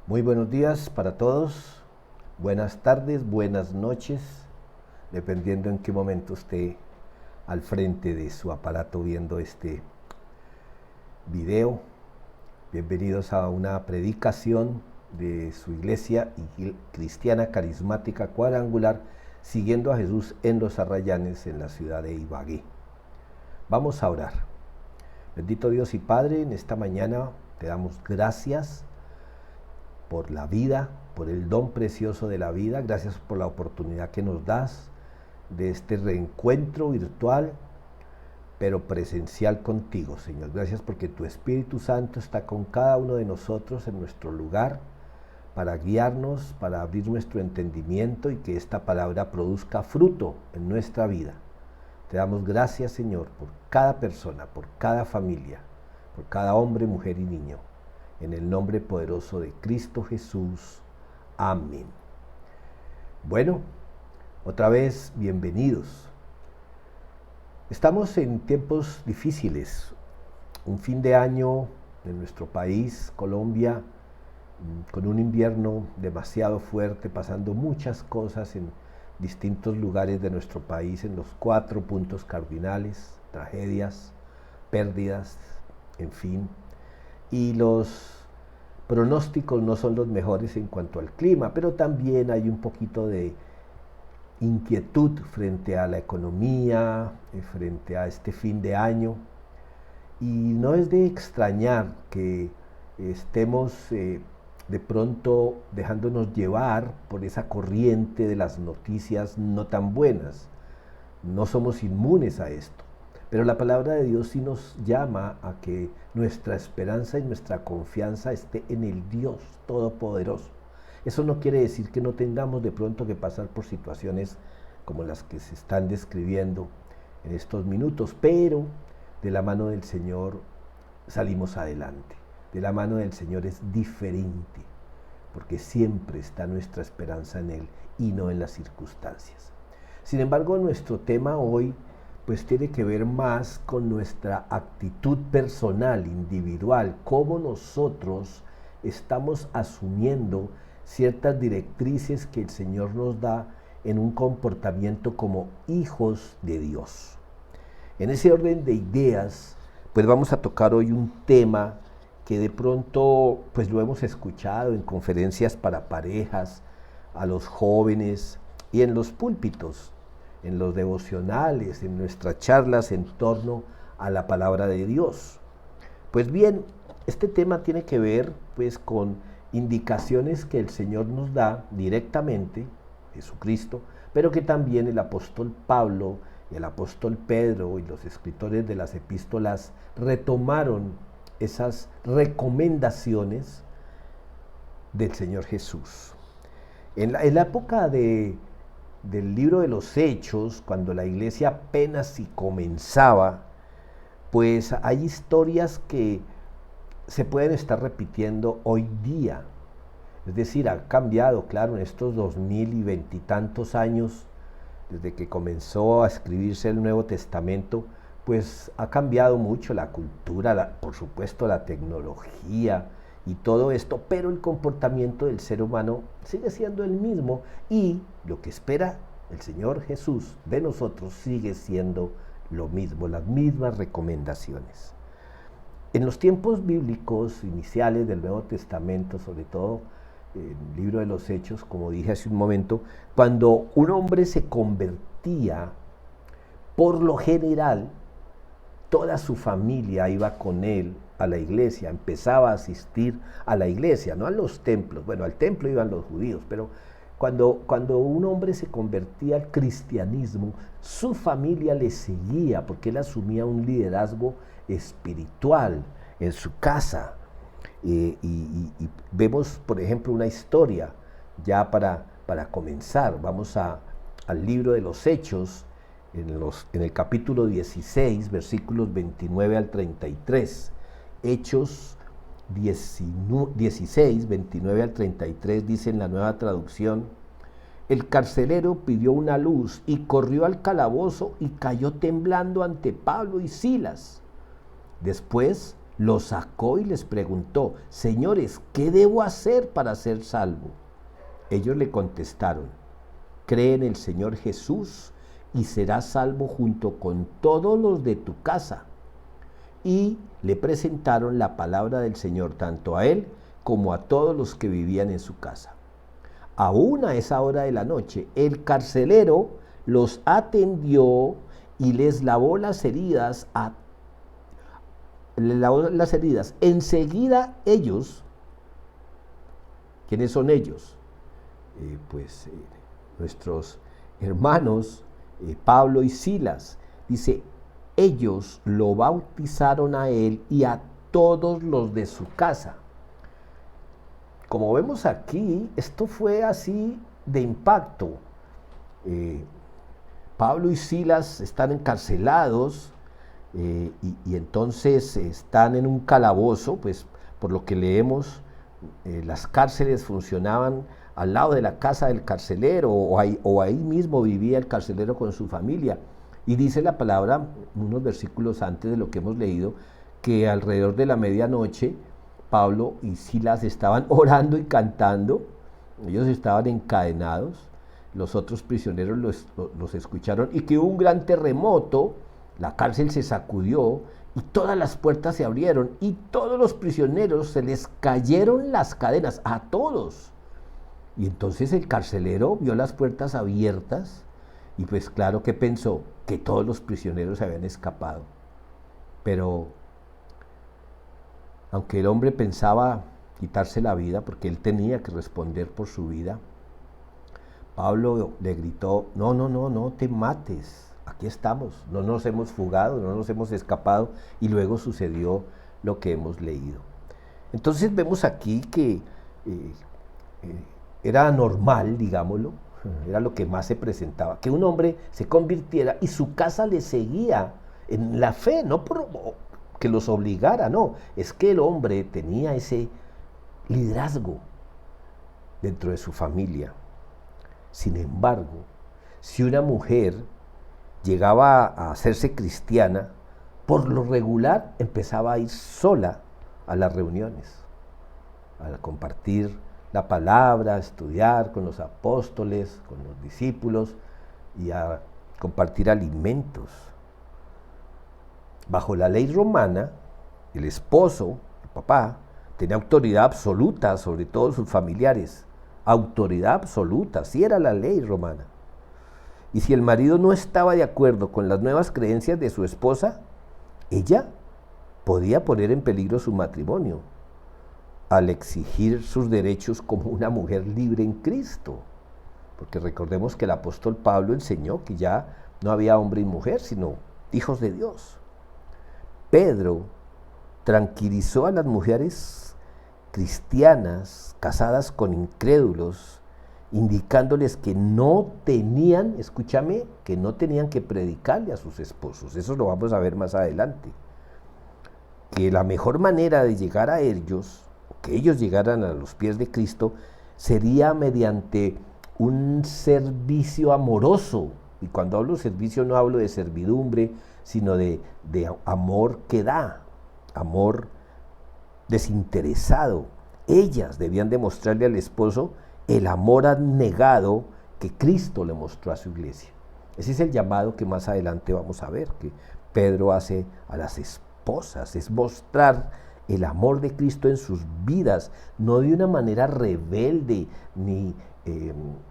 Muy buenos días para todos, buenas tardes, buenas noches, dependiendo en qué momento esté al frente de su aparato viendo este video. Bienvenidos a una predicación de su iglesia cristiana carismática cuadrangular, siguiendo a Jesús en los Arrayanes, en la ciudad de Ibagué. Vamos a orar. Bendito Dios y Padre, en esta mañana te damos gracias por la vida, por el don precioso de la vida. Gracias por la oportunidad que nos das de este reencuentro virtual, pero presencial contigo, Señor. Gracias porque tu Espíritu Santo está con cada uno de nosotros en nuestro lugar para guiarnos, para abrir nuestro entendimiento y que esta palabra produzca fruto en nuestra vida. Te damos gracias, Señor, por cada persona, por cada familia, por cada hombre, mujer y niño. En el nombre poderoso de Cristo Jesús. Amén. Bueno, otra vez, bienvenidos. Estamos en tiempos difíciles. Un fin de año en nuestro país, Colombia, con un invierno demasiado fuerte, pasando muchas cosas en distintos lugares de nuestro país, en los 4 puntos cardinales, tragedias, pérdidas, en fin. Y los pronósticos no son los mejores en cuanto al clima, pero también hay un poquito de inquietud frente a la economía, frente a este fin de año. Y no es de extrañar que estemos de pronto dejándonos llevar por esa corriente de las noticias no tan buenas. No somos inmunes a esto. Pero la palabra de Dios sí nos llama a que nuestra esperanza y nuestra confianza esté en el Dios Todopoderoso. Eso no quiere decir que no tengamos de pronto que pasar por situaciones como las que se están describiendo en estos minutos, pero de la mano del Señor salimos adelante. De la mano del Señor es diferente, porque siempre está nuestra esperanza en Él y no en las circunstancias. Sin embargo, nuestro tema hoy pues tiene que ver más con nuestra actitud personal, individual, cómo nosotros estamos asumiendo ciertas directrices que el Señor nos da en un comportamiento como hijos de Dios. En ese orden de ideas, pues vamos a tocar hoy un tema que de pronto pues lo hemos escuchado en conferencias para parejas, a los jóvenes y en los púlpitos, en los devocionales, en nuestras charlas en torno a la palabra de Dios. Pues bien, este tema tiene que ver pues con indicaciones que el Señor nos da directamente, Jesucristo, pero que también el apóstol Pablo y el apóstol Pedro y los escritores de las epístolas retomaron esas recomendaciones del Señor Jesús. En la época del libro de los Hechos, cuando la iglesia apenas si comenzaba, pues hay historias que se pueden estar repitiendo hoy día. Es decir, ha cambiado, claro, en estos 2020 y tantos años, desde que comenzó a escribirse el Nuevo Testamento, pues ha cambiado mucho la cultura, por supuesto la tecnología y todo esto, pero el comportamiento del ser humano sigue siendo el mismo y lo que espera el Señor Jesús de nosotros sigue siendo lo mismo, las mismas recomendaciones. En los tiempos bíblicos iniciales del Nuevo Testamento, sobre todo en el libro de los Hechos, como dije hace un momento, cuando un hombre se convertía, por lo general, toda su familia iba con él a la iglesia, empezaba a asistir a la iglesia, no a los templos. Bueno, al templo iban los judíos, pero cuando un hombre se convertía al cristianismo, su familia le seguía porque él asumía un liderazgo espiritual en su casa. Y vemos, por ejemplo, una historia ya para comenzar. Vamos al libro de los Hechos, en el capítulo 16, versículos 29 al 33. Hechos 16, 29 al 33 dice en la Nueva Traducción: el carcelero pidió una luz y corrió al calabozo y cayó temblando ante Pablo y Silas. Después los sacó y les preguntó: Señores, ¿qué debo hacer para ser salvo? Ellos le contestaron: cree en el Señor Jesús y serás salvo junto con todos los de tu casa. Y le presentaron la palabra del Señor tanto a él como a todos los que vivían en su casa. Aún a esa hora de la noche, el carcelero los atendió y les lavó las heridas. Enseguida ellos, ¿quiénes son ellos? Nuestros hermanos Pablo y Silas. Dice, ellos lo bautizaron a él y a todos los de su casa. Como vemos aquí, esto fue así de impacto. Pablo y Silas están encarcelados y entonces están en un calabozo, pues por lo que leemos, las cárceles funcionaban al lado de la casa del carcelero o ahí mismo vivía el carcelero con su familia. Y dice la palabra, unos versículos antes de lo que hemos leído, que alrededor de la medianoche Pablo y Silas estaban orando y cantando. Ellos estaban encadenados, los otros prisioneros los escucharon y que hubo un gran terremoto, la cárcel se sacudió y todas las puertas se abrieron y todos los prisioneros se les cayeron las cadenas, a todos. Y entonces el carcelero vio las puertas abiertas y pues claro que pensó que todos los prisioneros se habían escapado. Pero aunque el hombre pensaba quitarse la vida porque él tenía que responder por su vida, Pablo le gritó: no te mates, aquí estamos, no nos hemos fugado, no nos hemos escapado. Y luego sucedió lo que hemos leído. Entonces vemos aquí que era normal, digámoslo, era lo que más se presentaba, que un hombre se convirtiera y su casa le seguía en la fe, no por que los obligara, no, es que el hombre tenía ese liderazgo dentro de su familia. Sin embargo, si una mujer llegaba a hacerse cristiana, por lo regular empezaba a ir sola a las reuniones, a compartir la palabra, a estudiar con los apóstoles, con los discípulos y a compartir alimentos. Bajo la ley romana, el esposo, el papá, tenía autoridad absoluta sobre todos sus familiares. Autoridad absoluta, así era la ley romana. Y si el marido no estaba de acuerdo con las nuevas creencias de su esposa, ella podía poner en peligro su matrimonio al exigir sus derechos como una mujer libre en Cristo. Porque recordemos que el apóstol Pablo enseñó que ya no había hombre y mujer, sino hijos de Dios. Pedro tranquilizó a las mujeres cristianas casadas con incrédulos, indicándoles que no tenían, escúchame, que no tenían que predicarle a sus esposos. Eso lo vamos a ver más adelante. Que la mejor manera de llegar a ellos, que ellos llegaran a los pies de Cristo, sería mediante un servicio amoroso. Y cuando hablo de servicio no hablo de servidumbre, sino de amor que da, amor desinteresado. Ellas debían demostrarle al esposo el amor abnegado que Cristo le mostró a su iglesia. Ese es el llamado que más adelante vamos a ver, que Pedro hace a las esposas, es mostrar el amor de Cristo en sus vidas, no de una manera rebelde ni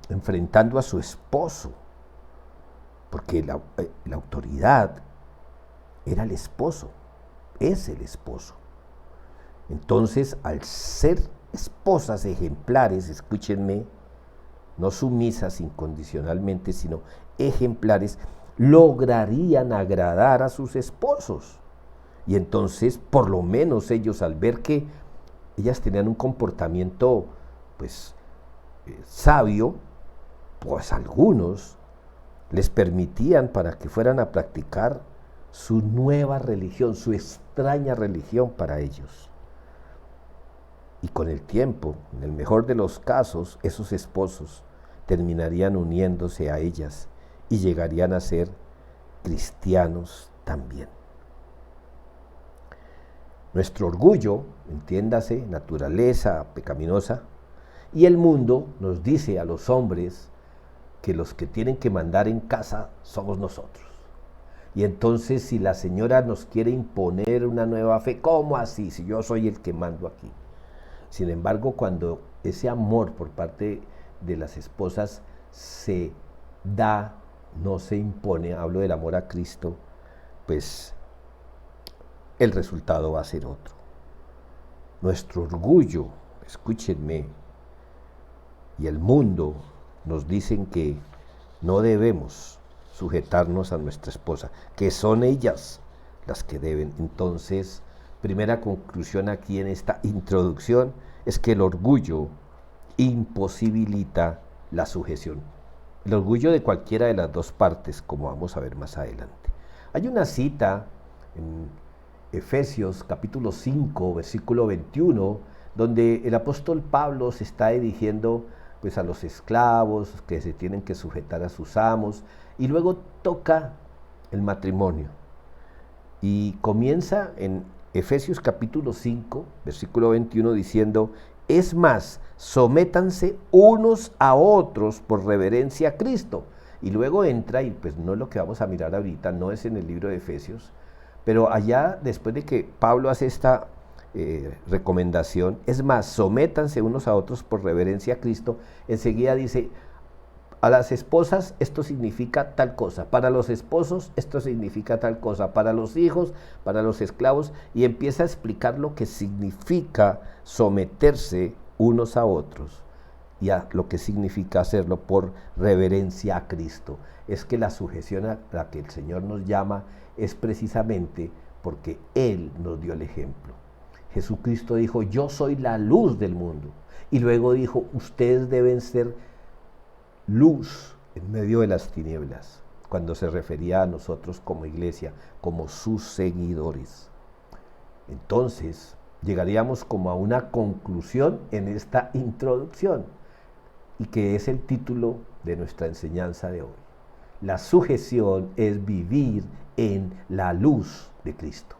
enfrentando a su esposo, porque la autoridad era el esposo, es el esposo. Entonces, al ser esposas ejemplares, escúchenme, no sumisas incondicionalmente, sino ejemplares, lograrían agradar a sus esposos. Y entonces, por lo menos ellos, al ver que ellas tenían un comportamiento, pues, sabio, pues algunos les permitían para que fueran a practicar su nueva religión, su extraña religión para ellos. Y con el tiempo, en el mejor de los casos, esos esposos terminarían uniéndose a ellas y llegarían a ser cristianos también. Nuestro orgullo, entiéndase, naturaleza pecaminosa, y el mundo nos dice a los hombres que los que tienen que mandar en casa somos nosotros. Y entonces si la señora nos quiere imponer una nueva fe, ¿cómo así? Si yo soy el que mando aquí. Sin embargo, cuando ese amor por parte de las esposas se da, no se impone, hablo del amor a Cristo, pues el resultado va a ser otro. Nuestro orgullo, escúchenme, y el mundo nos dicen que no debemos sujetarnos a nuestra esposa, que son ellas las que deben. Entonces, primera conclusión aquí en esta introducción es que el orgullo imposibilita la sujeción. El orgullo de cualquiera de las dos partes, como vamos a ver más adelante. Hay una cita en Efesios capítulo 5, versículo 21, donde el apóstol Pablo se está dirigiendo pues a los esclavos que se tienen que sujetar a sus amos, y luego toca el matrimonio y comienza en Efesios capítulo 5 versículo 21 diciendo: es más, sométanse unos a otros por reverencia a Cristo. Y luego entra, y pues no es lo que vamos a mirar ahorita, no es en el libro de Efesios, pero allá después de que Pablo hace esta recomendación, es más, sométanse unos a otros por reverencia a Cristo, enseguida dice: a las esposas esto significa tal cosa, para los esposos esto significa tal cosa, para los hijos, para los esclavos, y empieza a explicar lo que significa someterse unos a otros y a lo que significa hacerlo por reverencia a Cristo. Es que la sujeción a la que el Señor nos llama es precisamente porque Él nos dio el ejemplo. Jesucristo dijo: yo soy la luz del mundo, y luego dijo: ustedes deben ser luz en medio de las tinieblas, cuando se refería a nosotros como iglesia, como sus seguidores. Entonces, llegaríamos como a una conclusión en esta introducción, y que es el título de nuestra enseñanza de hoy. La sujeción es vivir en la luz de Cristo.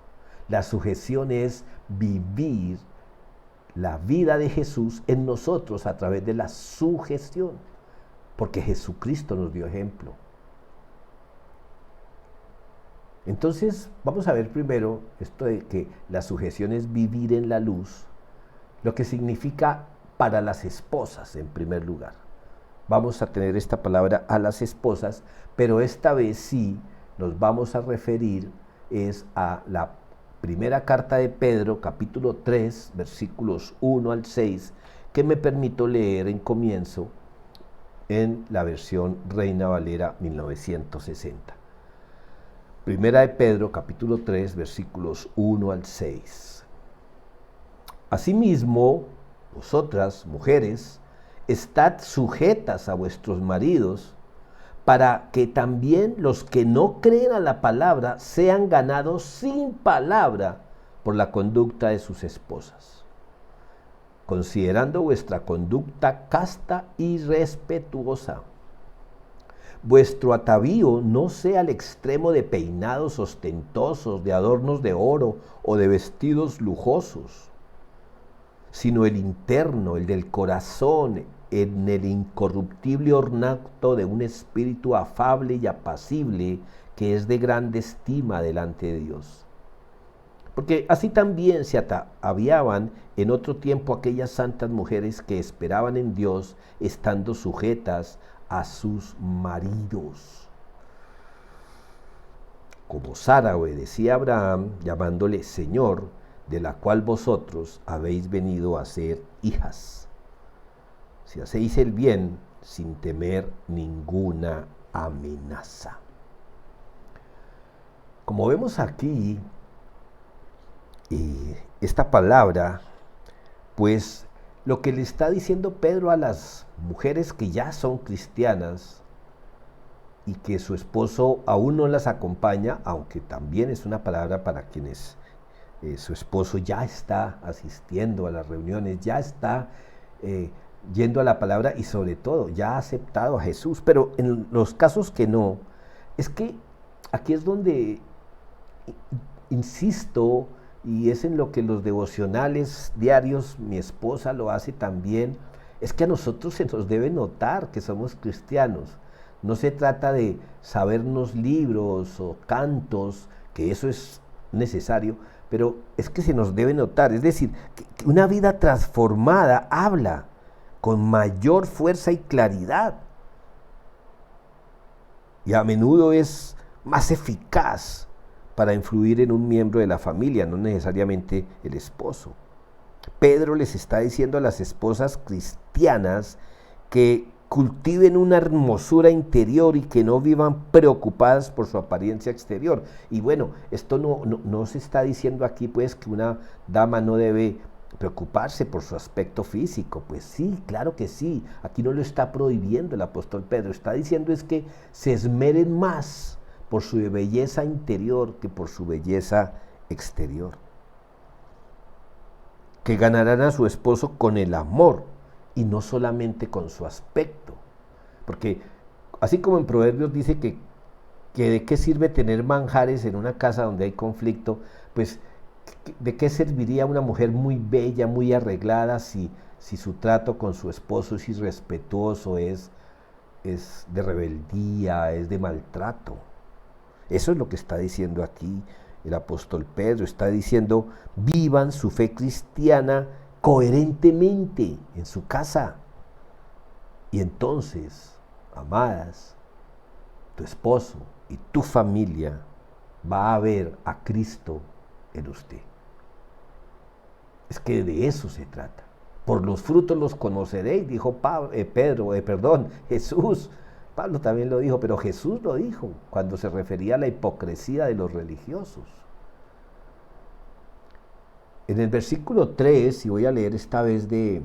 La sujeción es vivir la vida de Jesús en nosotros a través de la sujeción, porque Jesucristo nos dio ejemplo. Entonces, vamos a ver primero esto de que la sujeción es vivir en la luz, lo que significa para las esposas en primer lugar. Vamos a tener esta palabra a las esposas, pero esta vez sí nos vamos a referir es a la primera carta de Pedro, capítulo 3, versículos 1 al 6, que me permito leer en comienzo en la versión Reina Valera 1960. Primera de Pedro, capítulo 3, versículos 1 al 6. Asimismo, vosotras, mujeres, estad sujetas a vuestros maridos, para que también los que no creen a la palabra sean ganados sin palabra por la conducta de sus esposas, considerando vuestra conducta casta y respetuosa. Vuestro atavío no sea al extremo de peinados ostentosos, de adornos de oro o de vestidos lujosos, sino el interno, el del corazón, en el incorruptible ornato de un espíritu afable y apacible, que es de grande estima delante de Dios. Porque así también se ataviaban en otro tiempo aquellas santas mujeres que esperaban en Dios, estando sujetas a sus maridos. Como Sara obedecía a Abraham, llamándole Señor, de la cual vosotros habéis venido a ser hijas, si hacéis el bien sin temer ninguna amenaza. Como vemos aquí, esta palabra, pues lo que le está diciendo Pedro a las mujeres que ya son cristianas y que su esposo aún no las acompaña, aunque también es una palabra para quienes su esposo ya está asistiendo a las reuniones, ya está yendo a la palabra y sobre todo ya ha aceptado a Jesús. Pero en los casos que no, es que aquí es donde insisto y es en lo que los devocionales diarios, mi esposa lo hace también, es que a nosotros se nos debe notar que somos cristianos. No se trata de sabernos libros o cantos, que eso es necesario, pero es que se nos debe notar. Es decir, que una vida transformada habla con mayor fuerza y claridad. Y a menudo es más eficaz para influir en un miembro de la familia, no necesariamente el esposo. Pedro les está diciendo a las esposas cristianas que cultiven una hermosura interior y que no vivan preocupadas por su apariencia exterior. Y bueno, esto no se está diciendo aquí pues que una dama no debe preocuparse por su aspecto físico. Pues sí, claro que sí, aquí no lo está prohibiendo el apóstol Pedro, está diciendo es que se esmeren más por su belleza interior que por su belleza exterior. Que ganarán a su esposo con el amor y no solamente con su aspecto. Porque así como en Proverbios dice que de qué sirve tener manjares en una casa donde hay conflicto, pues de qué serviría una mujer muy bella, muy arreglada, si su trato con su esposo es irrespetuoso, es de rebeldía, es de maltrato. Eso es lo que está diciendo aquí el apóstol Pedro. Está diciendo, vivan su fe cristiana coherentemente en su casa. Y entonces, amadas, tu esposo y tu familia va a ver a Cristo en usted. Es que de eso se trata. Por los frutos los conoceréis, dijo Jesús. Pablo también lo dijo, pero Jesús lo dijo cuando se refería a la hipocresía de los religiosos. En el versículo 3, y voy a leer esta vez de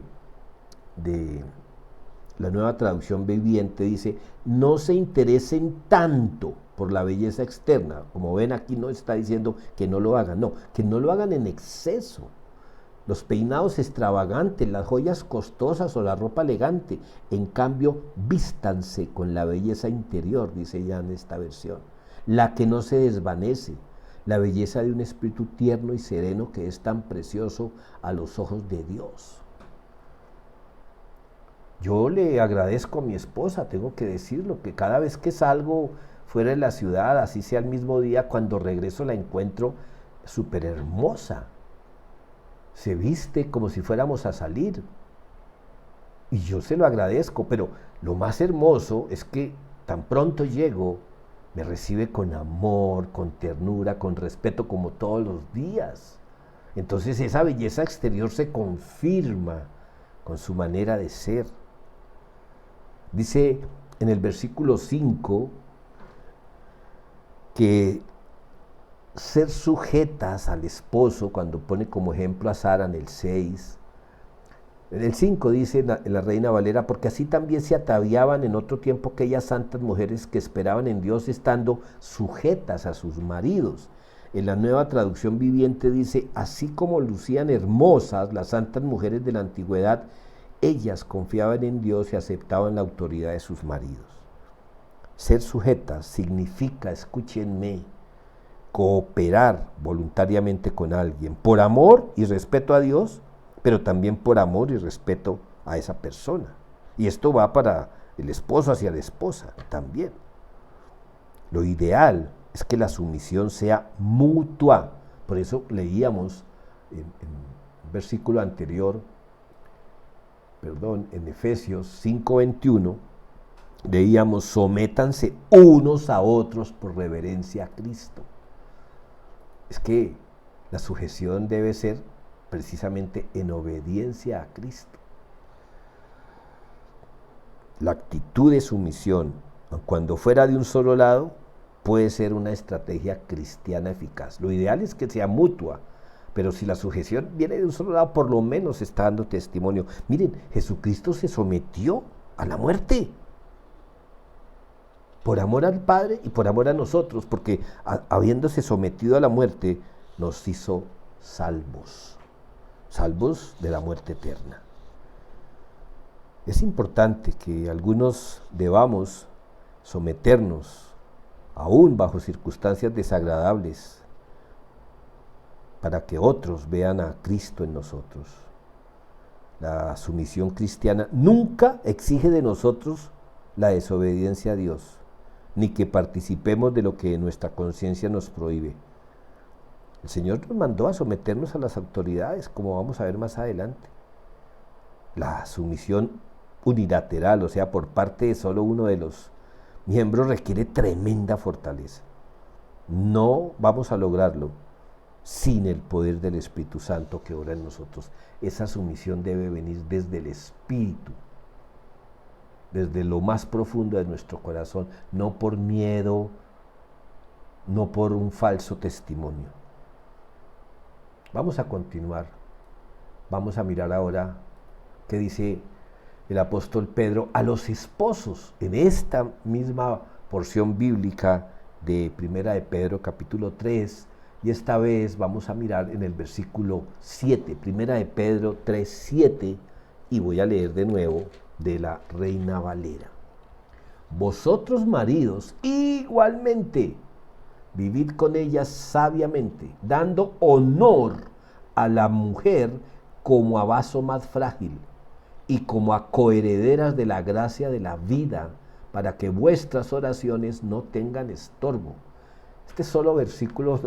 la Nueva Traducción Viviente, dice, no se interesen tanto por la belleza externa. Como ven, aquí no está diciendo que no lo hagan, no, que no lo hagan en exceso. Los peinados extravagantes, las joyas costosas o la ropa elegante. En cambio, vístanse con la belleza interior, dice ya en esta versión, la que no se desvanece, la belleza de un espíritu tierno y sereno que es tan precioso a los ojos de Dios. Yo le agradezco a mi esposa, tengo que decirlo, que cada vez que salgo fuera de la ciudad, así sea el mismo día, cuando regreso la encuentro súper hermosa. Se viste como si fuéramos a salir. Y yo se lo agradezco, pero lo más hermoso es que tan pronto llego, me recibe con amor, con ternura, con respeto, como todos los días. Entonces esa belleza exterior se confirma con su manera de ser. Dice en el versículo 5 que ser sujetas al esposo, cuando pone como ejemplo a Sara en el 6. En el 5 dice en la Reina Valera, porque así también se ataviaban en otro tiempo aquellas santas mujeres que esperaban en Dios estando sujetas a sus maridos. En la Nueva Traducción Viviente dice, así como lucían hermosas las santas mujeres de la antigüedad, ellas confiaban en Dios y aceptaban la autoridad de sus maridos. Ser sujetas significa, escúchenme, cooperar voluntariamente con alguien, por amor y respeto a Dios, pero también por amor y respeto a esa persona. Y esto va para el esposo hacia la esposa también. Lo ideal es que la sumisión sea mutua. Por eso leíamos en un versículo anterior, en Efesios 5:21, leíamos, sométanse unos a otros por reverencia a Cristo. Es que la sujeción debe ser precisamente en obediencia a Cristo. La actitud de sumisión, cuando fuera de un solo lado, puede ser una estrategia cristiana eficaz. Lo ideal es que sea mutua, pero si la sujeción viene de un solo lado, por lo menos está dando testimonio. Miren, Jesucristo se sometió a la muerte por amor al Padre y por amor a nosotros, porque habiéndose sometido a la muerte, nos hizo salvos de la muerte eterna. Es importante que algunos debamos someternos, aún bajo circunstancias desagradables, para que otros vean a Cristo en nosotros. La sumisión cristiana nunca exige de nosotros la desobediencia a Dios, ni que participemos de lo que nuestra conciencia nos prohíbe. El Señor nos mandó a someternos a las autoridades, como vamos a ver más adelante. La sumisión unilateral, o sea, por parte de solo uno de los miembros, requiere tremenda fortaleza. No vamos a lograrlo sin el poder del Espíritu Santo que obra en nosotros. Esa sumisión debe venir desde el Espíritu, desde lo más profundo de nuestro corazón, no por miedo, no por un falso testimonio. Vamos a continuar, vamos a mirar ahora qué dice el apóstol Pedro a los esposos en esta misma porción bíblica de Primera de Pedro capítulo 3, y esta vez vamos a mirar en el versículo 7, Primera de Pedro 3, 7, y voy a leer de nuevo de la Reina Valera. Vosotros maridos igualmente vivid con ellas sabiamente, dando honor a la mujer como a vaso más frágil y como a coherederas de la gracia de la vida, para que vuestras oraciones no tengan estorbo. Este solo versículo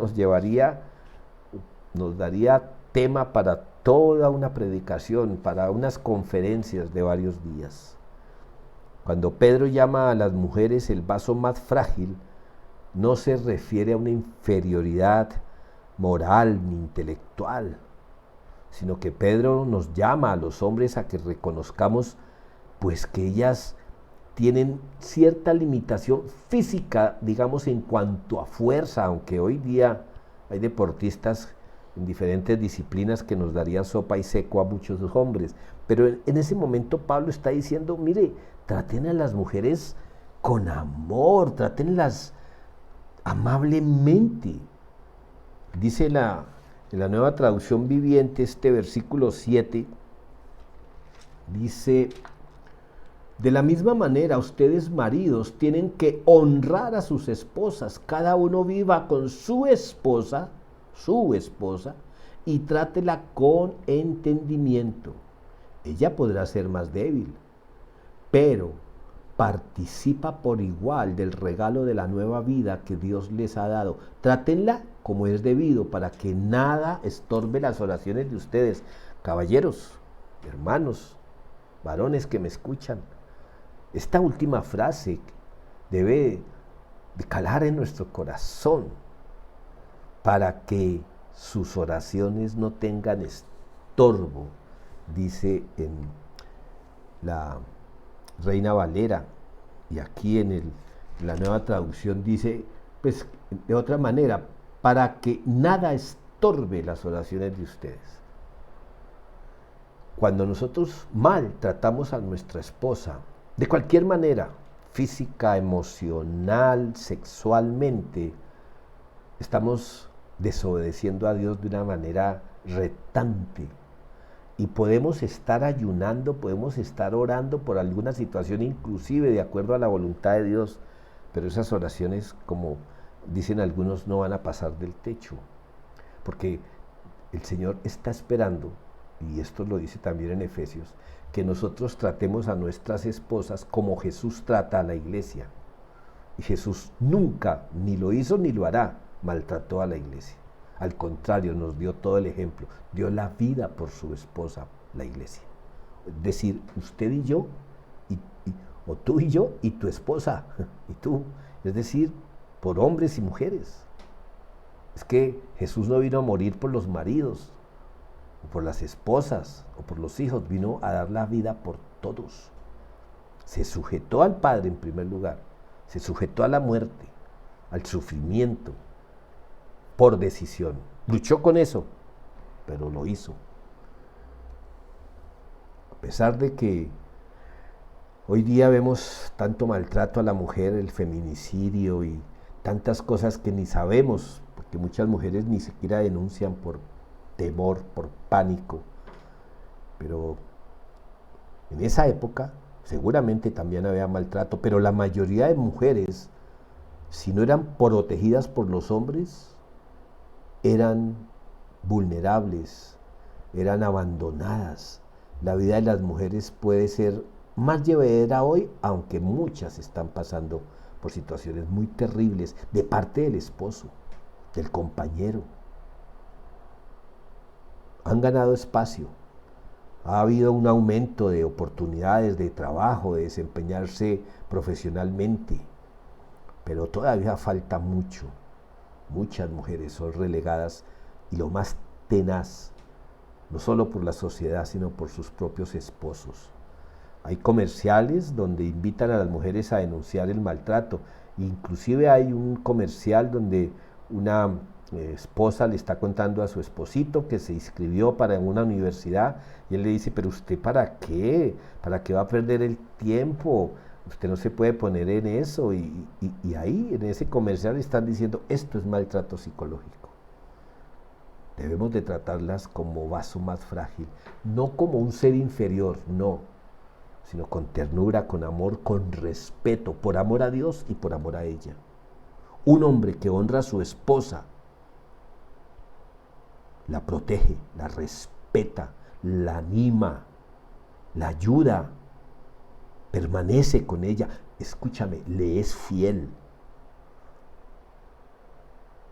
nos daría tema para toda una predicación, para unas conferencias de varios días. Cuando Pedro llama a las mujeres el vaso más frágil, no se refiere a una inferioridad moral ni intelectual, sino que Pedro nos llama a los hombres a que reconozcamos pues que ellas tienen cierta limitación física, digamos, en cuanto a fuerza, aunque hoy día hay deportistas en diferentes disciplinas que nos darían sopa y seco a muchos hombres, pero en ese momento Pablo está diciendo, mire, traten a las mujeres con amor, trátenlas amablemente. Dice en la Nueva Traducción Viviente, este versículo 7, dice: de la misma manera, ustedes maridos tienen que honrar a sus esposas. Cada uno viva con su esposa, y trátela con entendimiento. Ella podrá ser más débil, pero participa por igual del regalo de la nueva vida que Dios les ha dado. Trátenla como es debido, para que nada estorbe las oraciones de ustedes. Caballeros, hermanos, varones que me escuchan, esta última frase debe de calar en nuestro corazón para que sus oraciones no tengan estorbo, dice en la Reina Valera, y aquí en la Nueva Traducción dice, pues de otra manera, para que nada estorbe las oraciones de ustedes. Cuando nosotros maltratamos a nuestra esposa, de cualquier manera, física, emocional, sexualmente, estamos desobedeciendo a Dios de una manera retante. Y podemos estar ayunando, podemos estar orando por alguna situación, inclusive de acuerdo a la voluntad de Dios, pero esas oraciones, como dicen algunos, no van a pasar del techo, porque el Señor está esperando, y esto lo dice también en Efesios, que nosotros tratemos a nuestras esposas como Jesús trata a la iglesia. Y Jesús nunca, ni lo hizo ni lo hará, maltrató a la iglesia. Al contrario, nos dio todo el ejemplo, dio la vida por su esposa, la iglesia. Es decir, usted y yo, o tú y yo, y tu esposa, y tú. Es decir, por hombres y mujeres. Es que Jesús no vino a morir por los maridos, o por las esposas, o por los hijos, vino a dar la vida por todos. Se sujetó al Padre en primer lugar, se sujetó a la muerte, al sufrimiento, por decisión. Luchó con eso, pero lo hizo. A pesar de que hoy día vemos tanto maltrato a la mujer, el feminicidio y tantas cosas que ni sabemos, porque muchas mujeres ni siquiera denuncian por temor, por pánico. Pero en esa época seguramente también había maltrato, pero la mayoría de mujeres, si no eran protegidas por los hombres, eran vulnerables, eran abandonadas. La vida de las mujeres puede ser más llevadera hoy, aunque muchas están pasando por situaciones muy terribles de parte del esposo, del compañero. Han ganado espacio, ha habido un aumento de oportunidades de trabajo, de desempeñarse profesionalmente, pero todavía falta mucho. Muchas mujeres son relegadas y lo más tenaz, no solo por la sociedad, sino por sus propios esposos. Hay comerciales donde invitan a las mujeres a denunciar el maltrato. Inclusive hay un comercial donde una esposa le está contando a su esposito que se inscribió para una universidad y él le dice, pero usted ¿para qué? ¿Para qué va a perder el tiempo? Usted no se puede poner en eso. Y ahí en ese comercial están diciendo, esto es maltrato psicológico. Debemos de tratarlas como vaso más frágil, no como un ser inferior, no, sino con ternura, con amor, con respeto, por amor a Dios y por amor a ella. Un hombre que honra a su esposa, la protege, la respeta, la anima, la ayuda, permanece con ella, escúchame, le es fiel.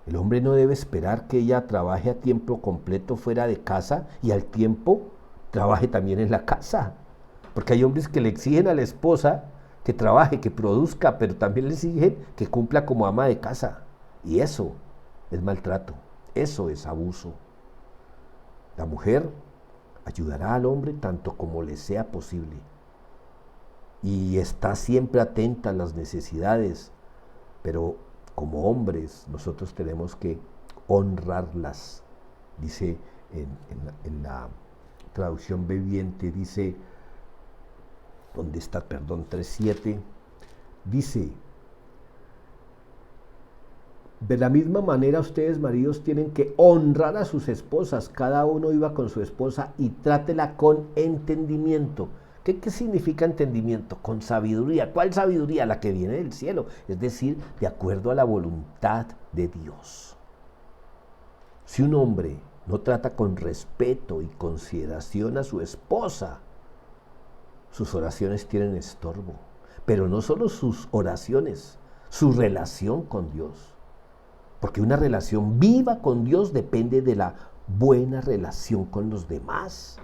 El hombre no debe esperar que ella trabaje a tiempo completo fuera de casa y al tiempo trabaje también en la casa. Porque hay hombres que le exigen a la esposa que trabaje, que produzca, pero también le exigen que cumpla como ama de casa. Y eso es maltrato, eso es abuso. La mujer ayudará al hombre tanto como le sea posible. Y está siempre atenta a las necesidades, pero como hombres nosotros tenemos que honrarlas. Dice en la traducción viviente, dice, ¿dónde está? Perdón, 3.7, dice, de la misma manera ustedes maridos tienen que honrar a sus esposas, cada uno viva con su esposa y trátela con entendimiento. ¿Qué significa entendimiento? Con sabiduría. ¿Cuál sabiduría? La que viene del cielo, es decir, de acuerdo a la voluntad de Dios. Si un hombre no trata con respeto y consideración a su esposa, sus oraciones tienen estorbo, pero no solo sus oraciones, su relación con Dios. Porque una relación viva con Dios depende de la buena relación con los demás.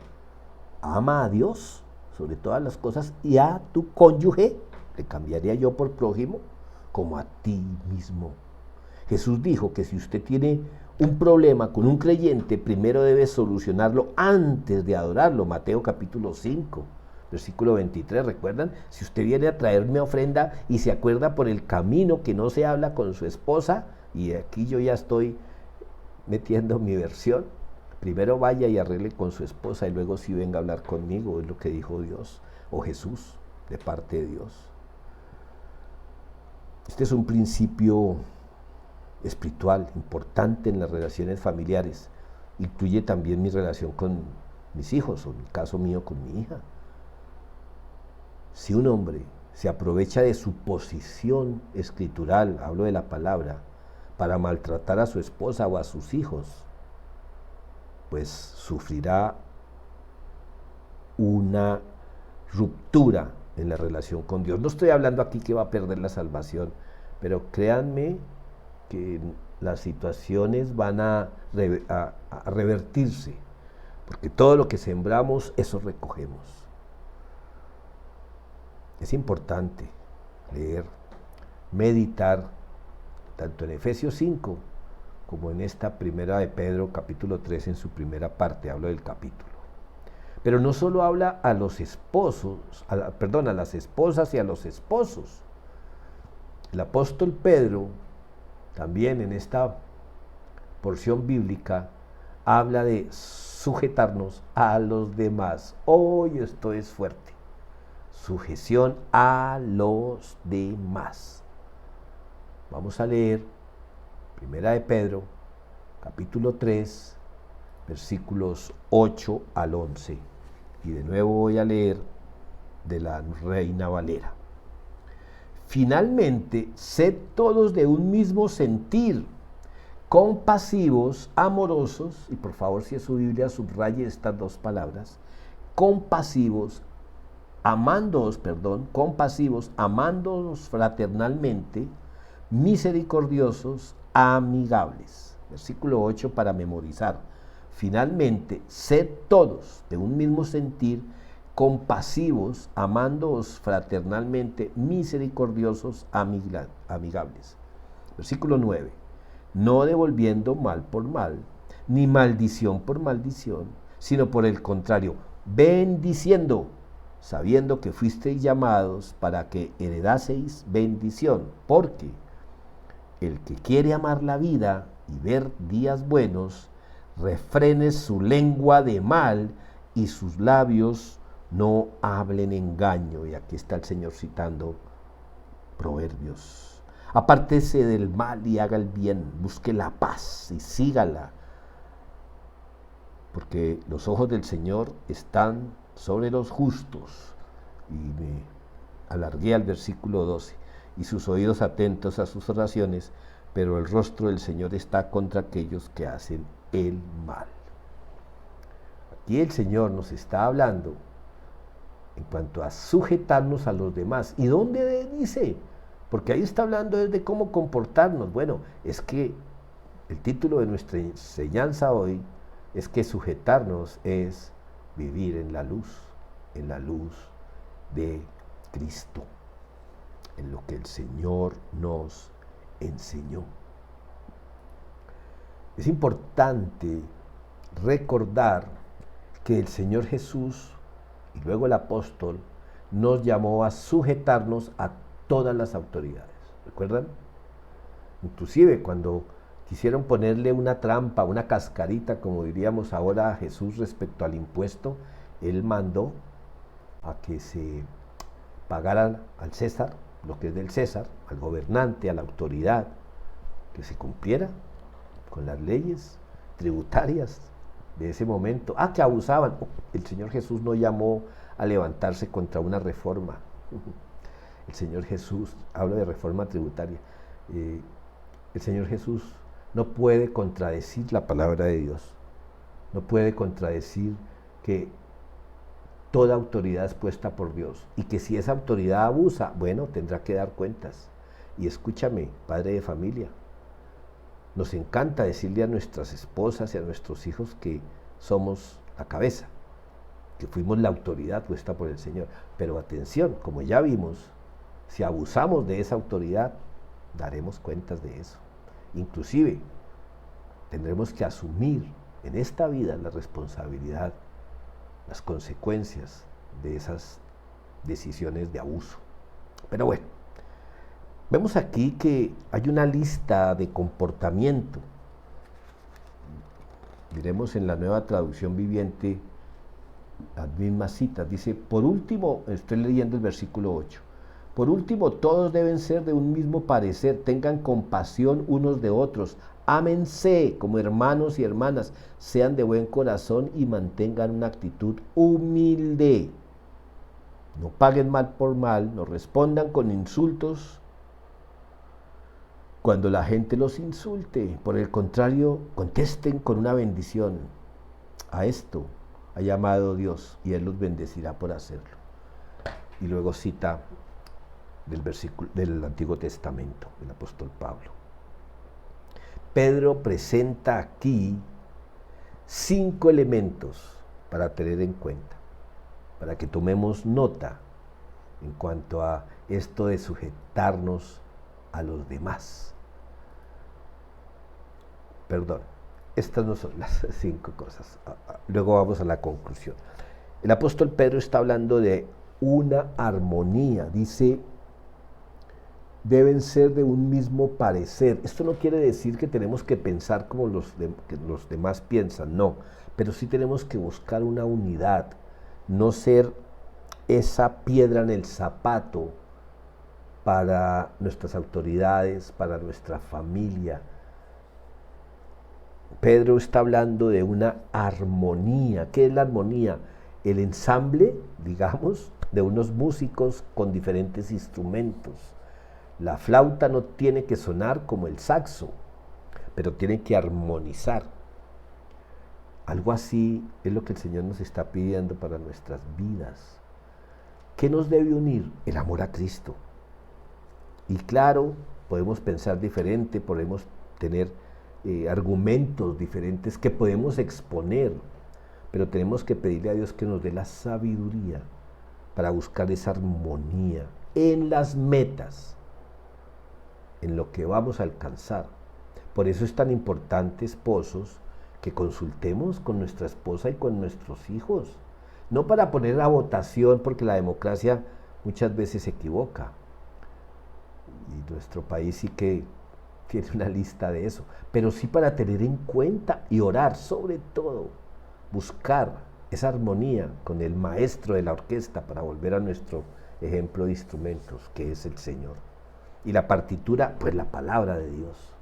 Ama a Dios sobre todas las cosas y a tu cónyuge, le cambiaría yo por prójimo, como a ti mismo. Jesús dijo que si usted tiene un problema con un creyente, primero debe solucionarlo antes de adorarlo. Mateo capítulo 5, versículo 23, ¿recuerdan? Si usted viene a traerme ofrenda y se acuerda por el camino que no se habla con su esposa, y aquí yo ya estoy metiendo mi versión, primero vaya y arregle con su esposa y luego sí venga a hablar conmigo, es lo que dijo Dios o Jesús de parte de Dios. Este es un principio espiritual importante en las relaciones familiares. Incluye también mi relación con mis hijos, o en el caso mío con mi hija. Si un hombre se aprovecha de su posición escritural, hablo de la palabra, para maltratar a su esposa o a sus hijos, pues sufrirá una ruptura en la relación con Dios. No estoy hablando aquí que va a perder la salvación, pero créanme que las situaciones van a revertirse, porque todo lo que sembramos, eso recogemos. Es importante leer, meditar, tanto en Efesios 5, como en esta primera de Pedro, capítulo 3, en su primera parte, hablo del capítulo. Pero no solo habla a los esposos, a las esposas y a los esposos. El apóstol Pedro, también en esta porción bíblica, habla de sujetarnos a los demás. Hoy esto es fuerte. Sujeción a los demás. Vamos a leer Primera de Pedro, capítulo 3, versículos 8 al 11. Y de nuevo voy a leer de la Reina Valera. Finalmente, sed todos de un mismo sentir, compasivos, amorosos, y por favor si es su Biblia subraye estas dos palabras, compasivos, compasivos, amándoos fraternalmente, misericordiosos, amigables. Versículo 8 para memorizar. Finalmente, sed todos de un mismo sentir, compasivos, amándoos fraternalmente, misericordiosos, amigables. Versículo 9. No devolviendo mal por mal, ni maldición por maldición, sino por el contrario, bendiciendo, sabiendo que fuisteis llamados para que heredaseis bendición, porque el que quiere amar la vida y ver días buenos, refrene su lengua de mal y sus labios no hablen engaño. Y aquí está el Señor citando Proverbios. Apártese del mal y haga el bien, busque la paz y sígala, porque los ojos del Señor están sobre los justos. Y me alargué al versículo 12, y sus oídos atentos a sus oraciones, pero el rostro del Señor está contra aquellos que hacen el mal. Aquí el Señor nos está hablando en cuanto a sujetarnos a los demás. ¿Y dónde dice? Porque ahí está hablando de cómo comportarnos. Bueno, es que el título de nuestra enseñanza hoy es que sujetarnos es vivir en la luz de Cristo, en lo que el Señor nos enseñó. Es importante recordar que el Señor Jesús y luego el apóstol nos llamó a sujetarnos a todas las autoridades. ¿Recuerdan? Inclusive cuando quisieron ponerle una trampa, una cascarita, como diríamos ahora a Jesús respecto al impuesto, Él mandó a que se pagara al César lo que es del César, al gobernante, a la autoridad, que se cumpliera con las leyes tributarias de ese momento. Que abusaban. El Señor Jesús no llamó a levantarse contra una reforma. El Señor Jesús habla de reforma tributaria. El Señor Jesús no puede contradecir la palabra de Dios. No puede contradecir que toda autoridad es puesta por Dios y que si esa autoridad abusa, bueno, tendrá que dar cuentas. Y escúchame, padre de familia, nos encanta decirle a nuestras esposas y a nuestros hijos que somos la cabeza, que fuimos la autoridad puesta por el Señor. Pero atención, como ya vimos, si abusamos de esa autoridad, daremos cuentas de eso. Inclusive, tendremos que asumir en esta vida la responsabilidad, las consecuencias de esas decisiones de abuso. Pero bueno, vemos aquí que hay una lista de comportamiento. Diremos en la Nueva Traducción Viviente las mismas citas. Dice, por último, estoy leyendo el versículo 8. Por último, todos deben ser de un mismo parecer, tengan compasión unos de otros, ámense como hermanos y hermanas, sean de buen corazón y mantengan una actitud humilde. No paguen mal por mal, no respondan con insultos cuando la gente los insulte. Por el contrario, contesten con una bendición. A esto ha llamado Dios y Él los bendecirá por hacerlo. Y luego cita del versículo del Antiguo Testamento, el apóstol Pablo. Pedro presenta aquí 5 elementos para tener en cuenta, para que tomemos nota en cuanto a esto de sujetarnos a los demás. Perdón, estas no son las 5 cosas. Luego vamos a la conclusión. El apóstol Pedro está hablando de una armonía. Dice, deben ser de un mismo parecer. Esto no quiere decir que tenemos que pensar como que los demás piensan, no. Pero sí tenemos que buscar una unidad. No ser esa piedra en el zapato para nuestras autoridades, para nuestra familia. Pedro está hablando de una armonía. ¿Qué es la armonía? El ensamble, digamos, de unos músicos con diferentes instrumentos. La flauta no tiene que sonar como el saxo, pero tienen que armonizar. Algo así es lo que el Señor nos está pidiendo para nuestras vidas. ¿Qué nos debe unir? El amor a Cristo. Y claro, podemos pensar diferente, podemos tener argumentos diferentes que podemos exponer, pero tenemos que pedirle a Dios que nos dé la sabiduría para buscar esa armonía en las metas, en lo que vamos a alcanzar. Por eso es tan importante, esposos, que consultemos con nuestra esposa y con nuestros hijos. No para poner a votación, porque la democracia muchas veces se equivoca. Y nuestro país sí que tiene una lista de eso. Pero sí para tener en cuenta y orar, sobre todo, buscar esa armonía con el maestro de la orquesta para volver a nuestro ejemplo de instrumentos, que es el Señor. Y la partitura, pues la palabra de Dios.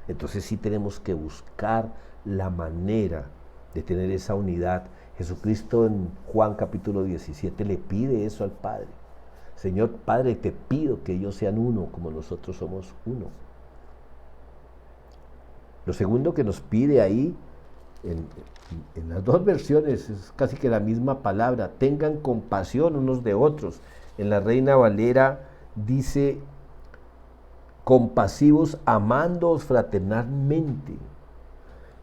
Entonces sí tenemos que buscar la manera de tener esa unidad. Jesucristo en Juan capítulo 17 le pide eso al Padre. Señor Padre, te pido que ellos sean uno como nosotros somos uno. Lo segundo que nos pide ahí, en las dos versiones, es casi que la misma palabra: tengan compasión unos de otros. En la Reina Valera dice: compasivos, amándoos fraternalmente.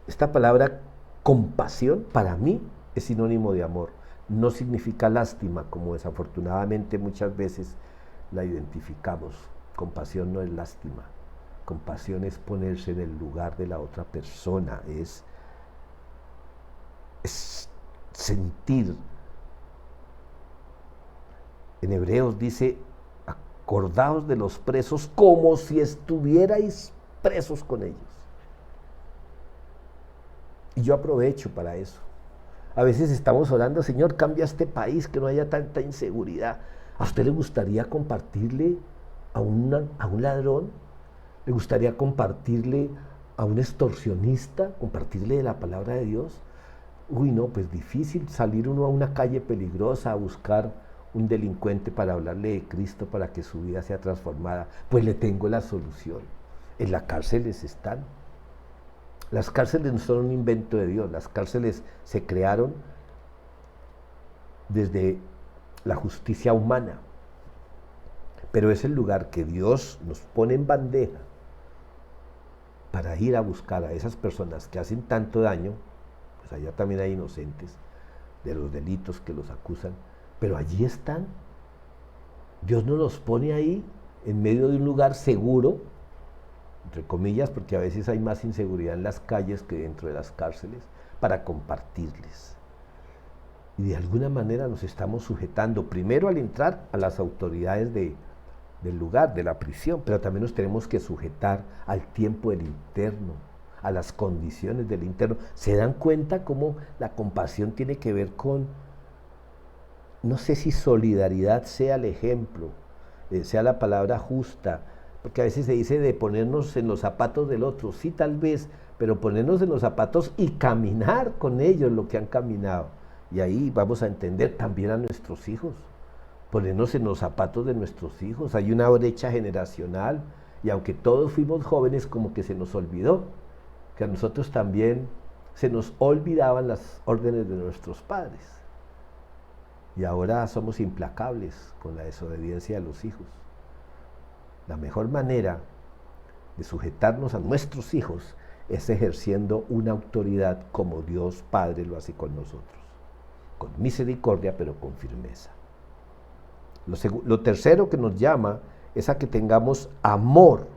Esta palabra compasión para mí es sinónimo de amor. No significa lástima, como desafortunadamente muchas veces la identificamos. Compasión no es lástima. Compasión es ponerse en el lugar de la otra persona, es sentir. En Hebreos dice: acordaos de los presos como si estuvierais presos con ellos. Y yo aprovecho para eso. A veces estamos orando: Señor, cambia este país, que no haya tanta inseguridad. ¿A usted le gustaría compartirle a un ladrón? ¿Le gustaría compartirle a un extorsionista? ¿Compartirle de la palabra de Dios? Uy, no, pues difícil salir uno a una calle peligrosa a buscar un delincuente para hablarle de Cristo, para que su vida sea transformada. Pues le tengo la solución. En las cárceles están. Las cárceles no son un invento de Dios. Las cárceles se crearon desde la justicia humana, pero es el lugar que Dios nos pone en bandeja para ir a buscar a esas personas que hacen tanto daño. Pues allá también hay inocentes de los delitos que los acusan, pero allí están. Dios nos los pone ahí en medio de un lugar seguro, entre comillas, porque a veces hay más inseguridad en las calles que dentro de las cárceles, para compartirles. Y de alguna manera nos estamos sujetando, primero al entrar, a las autoridades del lugar, de la prisión, pero también nos tenemos que sujetar al tiempo del interno, a las condiciones del interno. ¿Se dan cuenta cómo la compasión tiene que ver con, no sé si solidaridad sea el ejemplo, sea la palabra justa? Porque a veces se dice de ponernos en los zapatos del otro, sí, tal vez, pero ponernos en los zapatos y caminar con ellos lo que han caminado. Y ahí vamos a entender también a nuestros hijos, ponernos en los zapatos de nuestros hijos. Hay una brecha generacional, y aunque todos fuimos jóvenes, como que se nos olvidó que a nosotros también se nos olvidaban las órdenes de nuestros padres. Y ahora somos implacables con la desobediencia de los hijos. La mejor manera de sujetarnos a nuestros hijos es ejerciendo una autoridad como Dios Padre lo hace con nosotros, con misericordia pero con firmeza. Lo tercero que nos llama es a que tengamos amor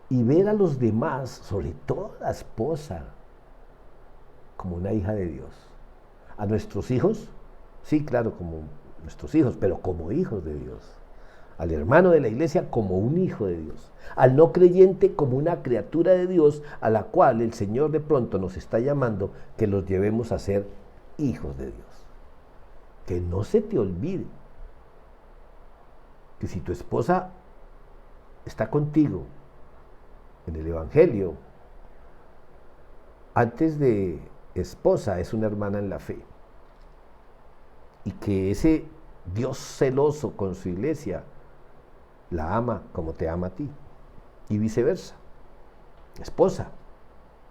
y ver a los demás, sobre todo a la esposa, como una hija de Dios. A nuestros hijos, sí, claro, como nuestros hijos, pero como hijos de Dios. Al hermano de la iglesia como un hijo de Dios, al no creyente como una criatura de Dios, a la cual el Señor de pronto nos está llamando que los llevemos a ser hijos de Dios. Que no se te olvide que si tu esposa está contigo en el Evangelio, antes de esposa es una hermana en la fe, y que ese Dios celoso con su iglesia la ama como te ama a ti, y viceversa. Esposa,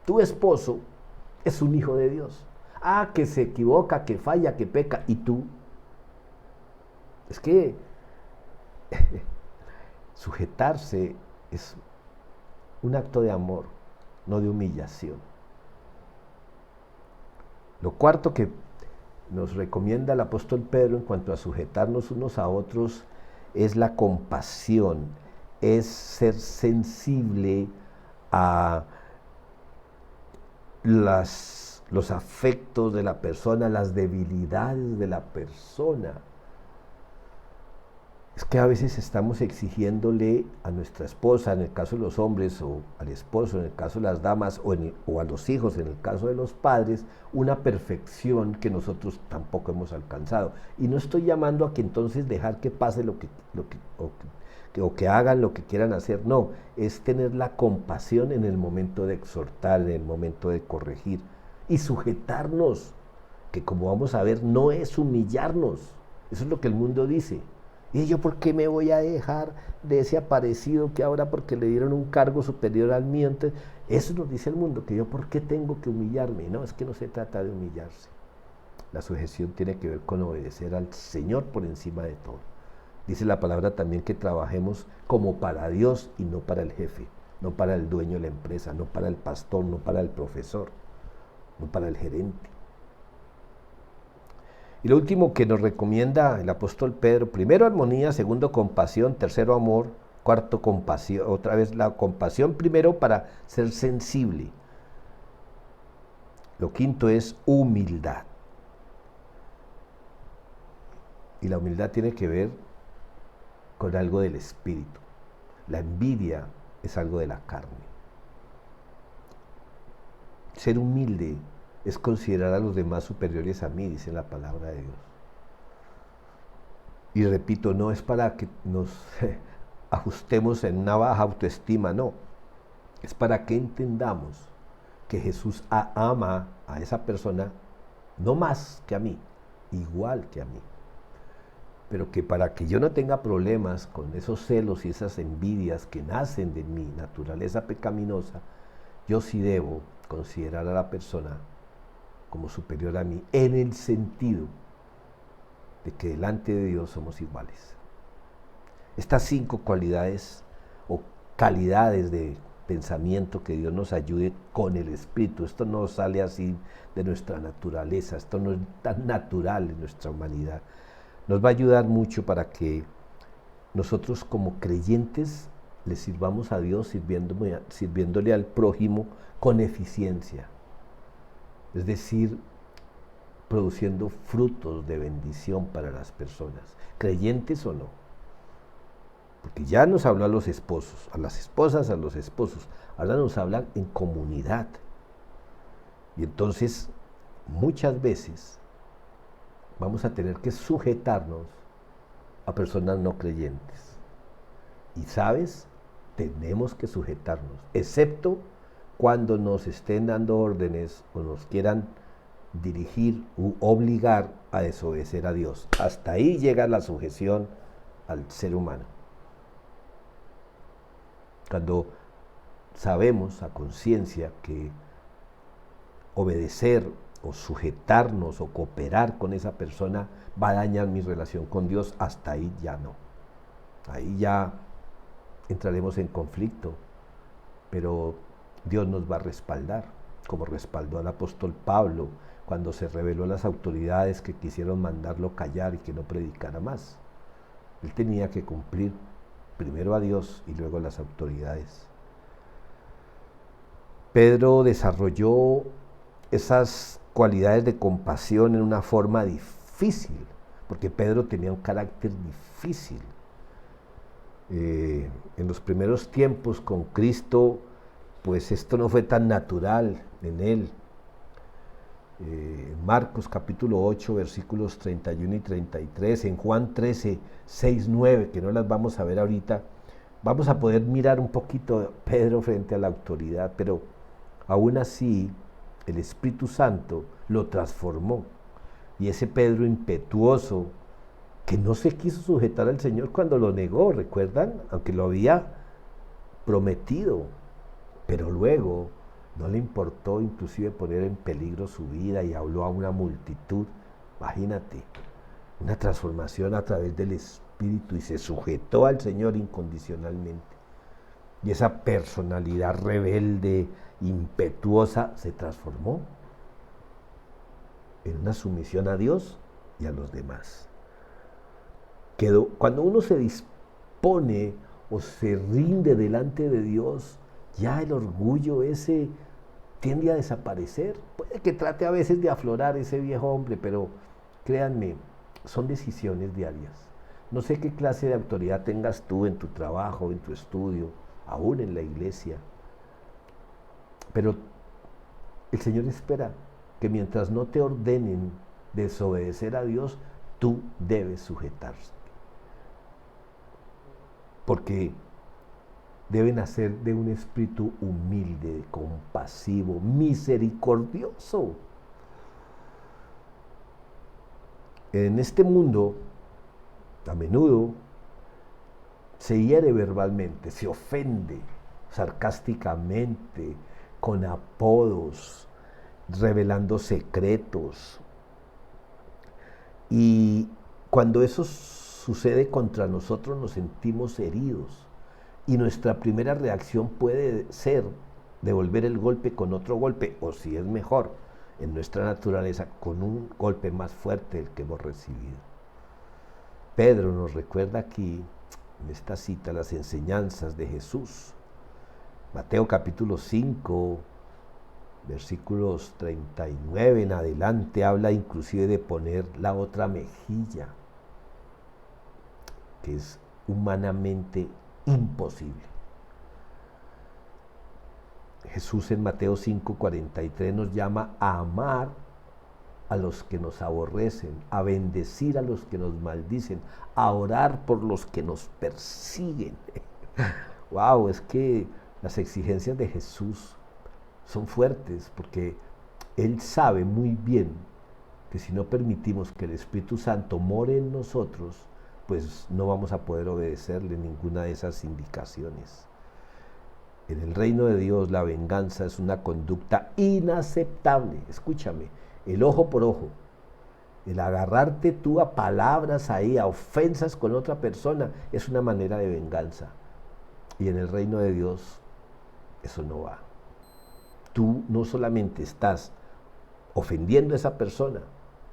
tu esposo es un hijo de Dios. Ah, que se equivoca, que falla, que peca. ¿Y tú? Es que sujetarse es un acto de amor, no de humillación. Lo cuarto que nos recomienda el apóstol Pedro en cuanto a sujetarnos unos a otros es la compasión, es ser sensible a los afectos de la persona, las debilidades de la persona. Es que a veces estamos exigiéndole a nuestra esposa, en el caso de los hombres, o al esposo, en el caso de las damas, o a los hijos, en el caso de los padres, una perfección que nosotros tampoco hemos alcanzado. Y no estoy llamando a que entonces dejar que pase o que hagan lo que quieran hacer. No, es tener la compasión en el momento de exhortar, en el momento de corregir y sujetarnos, que como vamos a ver, no es humillarnos. Eso es lo que el mundo dice. ¿Y yo por qué me voy a dejar de ese aparecido que ahora porque le dieron un cargo superior al mío? Entonces, eso nos dice el mundo, que yo por qué tengo que humillarme. No, es que no se trata de humillarse. La sujeción tiene que ver con obedecer al Señor por encima de todo. Dice la palabra también que trabajemos como para Dios y no para el jefe, no para el dueño de la empresa, no para el pastor, no para el profesor, no para el gerente. Y lo último que nos recomienda el apóstol Pedro: primero armonía, segundo compasión, tercero amor, cuarto compasión, otra vez la compasión primero para ser sensible. Lo quinto es humildad. Y la humildad tiene que ver con algo del espíritu. La envidia es algo de la carne. Ser humilde es considerar a los demás superiores a mí, dice la palabra de Dios. Y repito, no es para que nos ajustemos en una baja autoestima, no. Es para que entendamos que Jesús ama a esa persona no más que a mí, igual que a mí. Pero que para que yo no tenga problemas con esos celos y esas envidias que nacen de mi naturaleza pecaminosa, yo sí debo considerar a la persona como superior a mí, en el sentido de que delante de Dios somos iguales. Estas 5 cualidades o calidades de pensamiento, que Dios nos ayude con el Espíritu. Esto no sale así de nuestra naturaleza, esto no es tan natural en nuestra humanidad. Nos va a ayudar mucho para que nosotros como creyentes le sirvamos a Dios sirviéndole al prójimo con eficiencia. Es decir, produciendo frutos de bendición para las personas, creyentes o no. Porque ya nos habló a los esposos, a las esposas, a los esposos. Ahora nos hablan en comunidad. Y entonces, muchas veces, vamos a tener que sujetarnos a personas no creyentes. Y sabes, tenemos que sujetarnos, excepto cuando nos estén dando órdenes o nos quieran dirigir u obligar a desobedecer a Dios. Hasta ahí llega la sujeción al ser humano. Cuando sabemos a conciencia que obedecer o sujetarnos o cooperar con esa persona va a dañar mi relación con Dios, hasta ahí ya no. Ahí ya entraremos en conflicto, pero Dios nos va a respaldar, como respaldó al apóstol Pablo cuando se rebeló a las autoridades que quisieron mandarlo callar y que no predicara más. Él tenía que cumplir primero a Dios y luego a las autoridades. Pedro desarrolló esas cualidades de compasión en una forma difícil, porque Pedro tenía un carácter difícil. En los primeros tiempos con Cristo, pues esto no fue tan natural en él. Marcos capítulo 8, versículos 31 y 33, en Juan 13, 6, 9, que no las vamos a ver ahorita, vamos a poder mirar un poquito a Pedro frente a la autoridad, pero aún así el Espíritu Santo lo transformó. Y ese Pedro impetuoso, que no se quiso sujetar al Señor cuando lo negó, ¿recuerdan? Aunque lo había prometido, Pero luego no le importó inclusive poner en peligro su vida y habló a una multitud. Imagínate, una transformación a través del Espíritu, y se sujetó al Señor incondicionalmente. Y esa personalidad rebelde, impetuosa, se transformó en una sumisión a Dios y a los demás. Cuando uno se dispone o se rinde delante de Dios, ya el orgullo ese tiende a desaparecer. Puede que trate a veces de aflorar ese viejo hombre, pero créanme, son decisiones diarias. No sé qué clase de autoridad tengas tú en tu trabajo, en tu estudio, aún en la iglesia, pero el Señor espera que mientras no te ordenen desobedecer a Dios, tú debes sujetarte. Porque deben nacer de un espíritu humilde, compasivo, misericordioso. En este mundo, a menudo, se hiere verbalmente, se ofende sarcásticamente, con apodos, revelando secretos. Y cuando eso sucede contra nosotros, nos sentimos heridos. Y nuestra primera reacción puede ser devolver el golpe con otro golpe, o si es mejor, en nuestra naturaleza, con un golpe más fuerte del que hemos recibido. Pedro nos recuerda aquí, en esta cita, las enseñanzas de Jesús. Mateo capítulo 5, versículos 39 en adelante, habla inclusive de poner la otra mejilla, que es humanamente imposible. Jesús en Mateo 5:43 nos llama a amar a los que nos aborrecen, a bendecir a los que nos maldicen, a orar por los que nos persiguen. Wow, es que las exigencias de Jesús son fuertes, porque Él sabe muy bien que si no permitimos que el Espíritu Santo more en nosotros, pues no vamos a poder obedecerle ninguna de esas indicaciones. En el reino de Dios la venganza es una conducta inaceptable. Escúchame, el ojo por ojo, el agarrarte tú a palabras ahí, a ofensas con otra persona, es una manera de venganza. Y en el reino de Dios eso no va. Tú no solamente estás ofendiendo a esa persona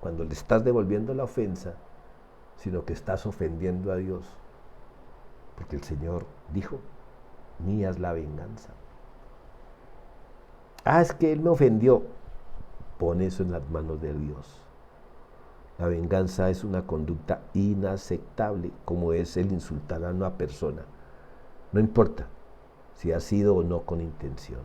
cuando le estás devolviendo la ofensa, sino que estás ofendiendo a Dios, porque el Señor dijo: mía es la venganza. Es que Él me ofendió. Pon eso en las manos de Dios. La venganza es una conducta inaceptable, como es el insultar a una persona. No importa si ha sido o no con intención.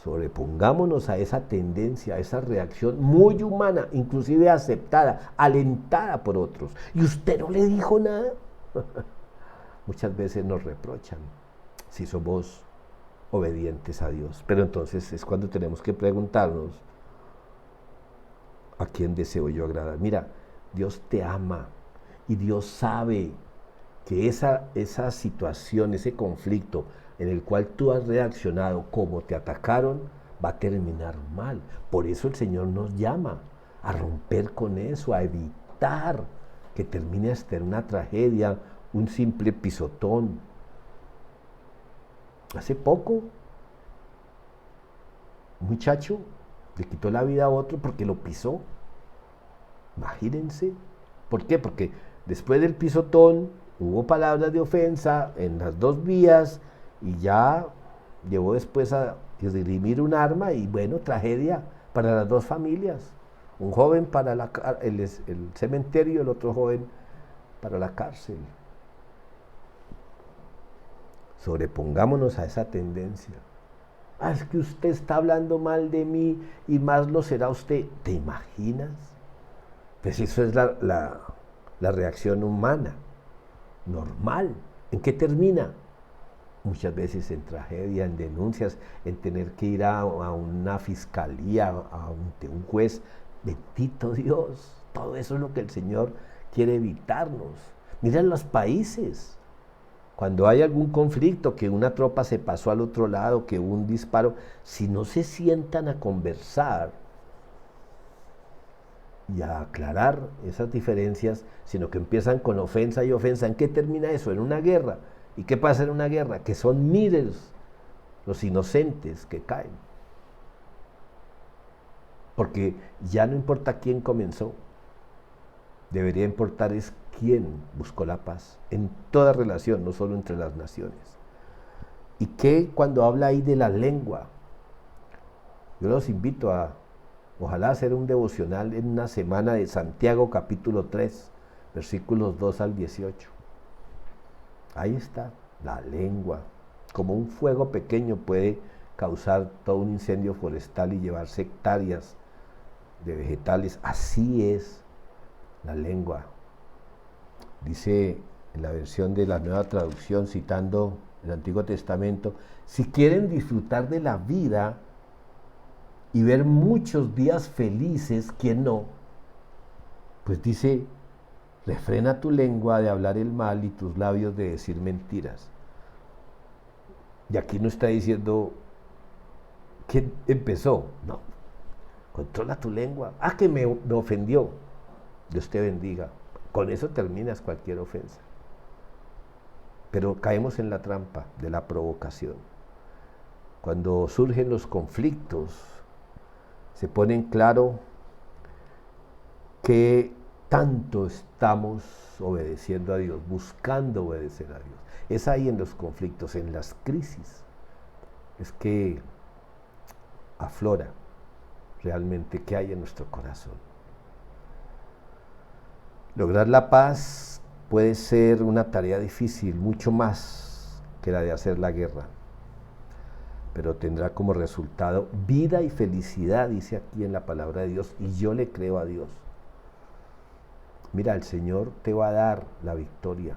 Sobrepongámonos a esa tendencia, a esa reacción muy humana, inclusive aceptada, alentada por otros. ¿Y usted no le dijo nada? Muchas veces nos reprochan si somos obedientes a Dios. Pero entonces es cuando tenemos que preguntarnos: ¿a quién deseo yo agradar? Mira, Dios te ama y Dios sabe que esa situación, ese conflicto en el cual tú has reaccionado como te atacaron, va a terminar mal. Por eso el Señor nos llama a romper con eso, a evitar que termine hasta en una tragedia, un simple pisotón. Hace poco, un muchacho le quitó la vida a otro porque lo pisó. Imagínense. ¿Por qué? Porque después del pisotón hubo palabras de ofensa en las dos vías y ya llevó después a esgrimir un arma y bueno, tragedia para las dos familias. Un joven para el cementerio y el otro joven para la cárcel. Sobrepongámonos a esa tendencia. Es que usted está hablando mal de mí y más lo será usted. ¿Te imaginas? Pues eso es la reacción humana, normal. ¿En qué termina? Muchas veces en tragedia, en denuncias, en tener que ir a una fiscalía, ante un juez. Bendito Dios, todo eso es lo que el Señor quiere evitarnos. Miren los países Cuando hay algún conflicto, que una tropa se pasó al otro lado, que hubo un disparo, si no se sientan a conversar y a aclarar esas diferencias, sino que empiezan con ofensa y ofensa, ¿en qué termina eso? En una guerra. ¿Y qué pasa en una guerra? Que son miles los inocentes que caen. Porque ya no importa quién comenzó, debería importar es quién buscó la paz, en toda relación, no solo entre las naciones. Y que cuando habla ahí de la lengua, yo los invito a, ojalá hacer un devocional en una semana de Santiago capítulo 3, versículos 2 al 18. Ahí está, la lengua, como un fuego pequeño puede causar todo un incendio forestal y llevarse hectáreas de vegetales, así es la lengua. Dice en la versión de la Nueva Traducción, citando el Antiguo Testamento, si quieren disfrutar de la vida y ver muchos días felices, ¿quién no? Pues dice, refrena tu lengua de hablar el mal y tus labios de decir mentiras. Y aquí no está diciendo quién empezó, no. Controla tu lengua. Ah, que me ofendió. Dios te bendiga. Con eso terminas cualquier ofensa. Pero caemos en la trampa de la provocación. Cuando surgen los conflictos, se pone en claro que tanto estamos obedeciendo a Dios, buscando obedecer a Dios. Es ahí en los conflictos, en las crisis, es que aflora realmente qué hay en nuestro corazón. Lograr la paz puede ser una tarea difícil, mucho más que la de hacer la guerra, pero tendrá como resultado vida y felicidad, dice aquí en la palabra de Dios, y yo le creo a Dios. Mira, el Señor te va a dar la victoria.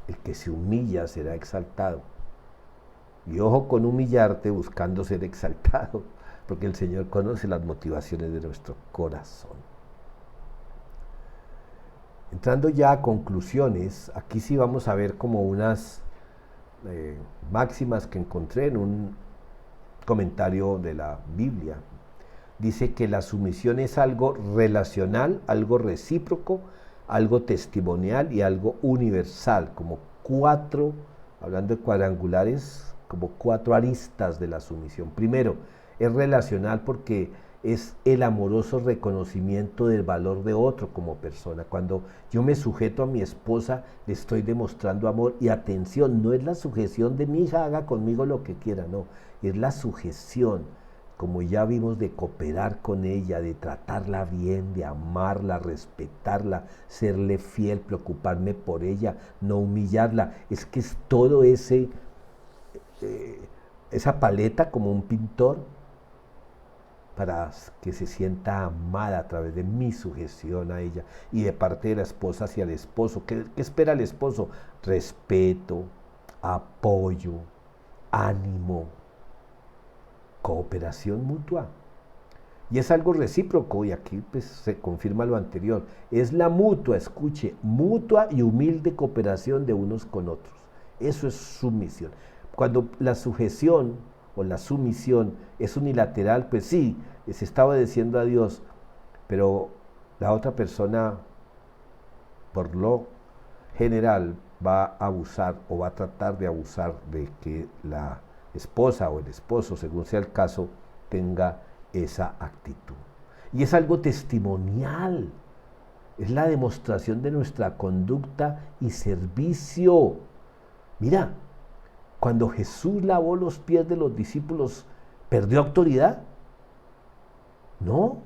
El que se humilla será exaltado. Y ojo con humillarte buscando ser exaltado, porque el Señor conoce las motivaciones de nuestro corazón. Entrando ya a conclusiones, aquí sí vamos a ver como unas máximas que encontré en un comentario de la Biblia. Dice que la sumisión es algo relacional, algo recíproco, algo testimonial y algo universal, como cuatro, hablando de cuadrangulares, como cuatro aristas de la sumisión. Primero, es relacional porque es el amoroso reconocimiento del valor de otro como persona. Cuando yo me sujeto a mi esposa, le estoy demostrando amor y atención. No es la sujeción de mi hija, haga conmigo lo que quiera, no. Es la sujeción, como ya vimos, de cooperar con ella, de tratarla bien, de amarla, respetarla, serle fiel, preocuparme por ella, no humillarla. Es que es todo esa paleta como un pintor, para que se sienta amada a través de mi sujeción a ella, y de parte de la esposa hacia el esposo. ¿Qué espera el esposo? Respeto, apoyo, ánimo, cooperación mutua. Y es algo recíproco, y aquí pues se confirma lo anterior. Es la mutua, escuche, mutua y humilde cooperación de unos con otros. Eso es sumisión. Cuando la sujeción o la sumisión es unilateral, pues sí, se está obedeciendo a Dios, pero la otra persona, por lo general, va a abusar o va a tratar de abusar de que la esposa o el esposo, según sea el caso, tenga esa actitud. Y es algo testimonial, es la demostración de nuestra conducta y servicio. Mira, cuando Jesús lavó los pies de los discípulos, ¿perdió autoridad? No,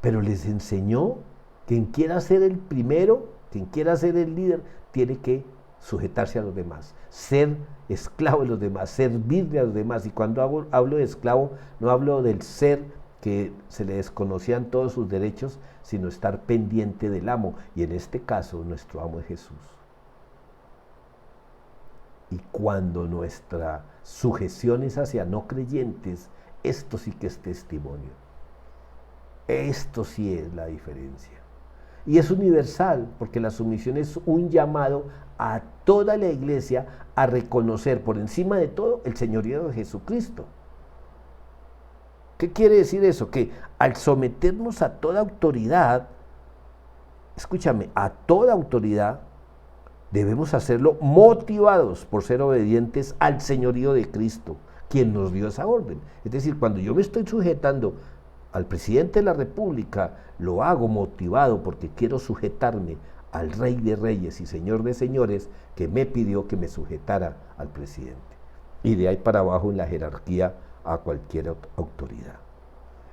pero les enseñó que quien quiera ser el primero, quien quiera ser el líder, tiene que sujetarse a los demás, ser esclavo de los demás, servirle a los demás. Y cuando hablo de esclavo, no hablo del ser que se le desconocían todos sus derechos, sino estar pendiente del amo. Y en este caso, nuestro amo es Jesús. Y cuando nuestra sujeción es hacia no creyentes, esto sí que es testimonio. Esto sí es la diferencia. Y es universal, porque la sumisión es un llamado a toda la iglesia a reconocer por encima de todo el señorío de Jesucristo. ¿Qué quiere decir eso? Que al someternos a toda autoridad, escúchame, a toda autoridad, debemos hacerlo motivados por ser obedientes al señorío de Cristo, quien nos dio esa orden. Es decir, cuando yo me estoy sujetando al presidente de la República, lo hago motivado porque quiero sujetarme al Rey de Reyes y Señor de Señores, que me pidió que me sujetara al presidente. Y de ahí para abajo en la jerarquía a cualquier autoridad.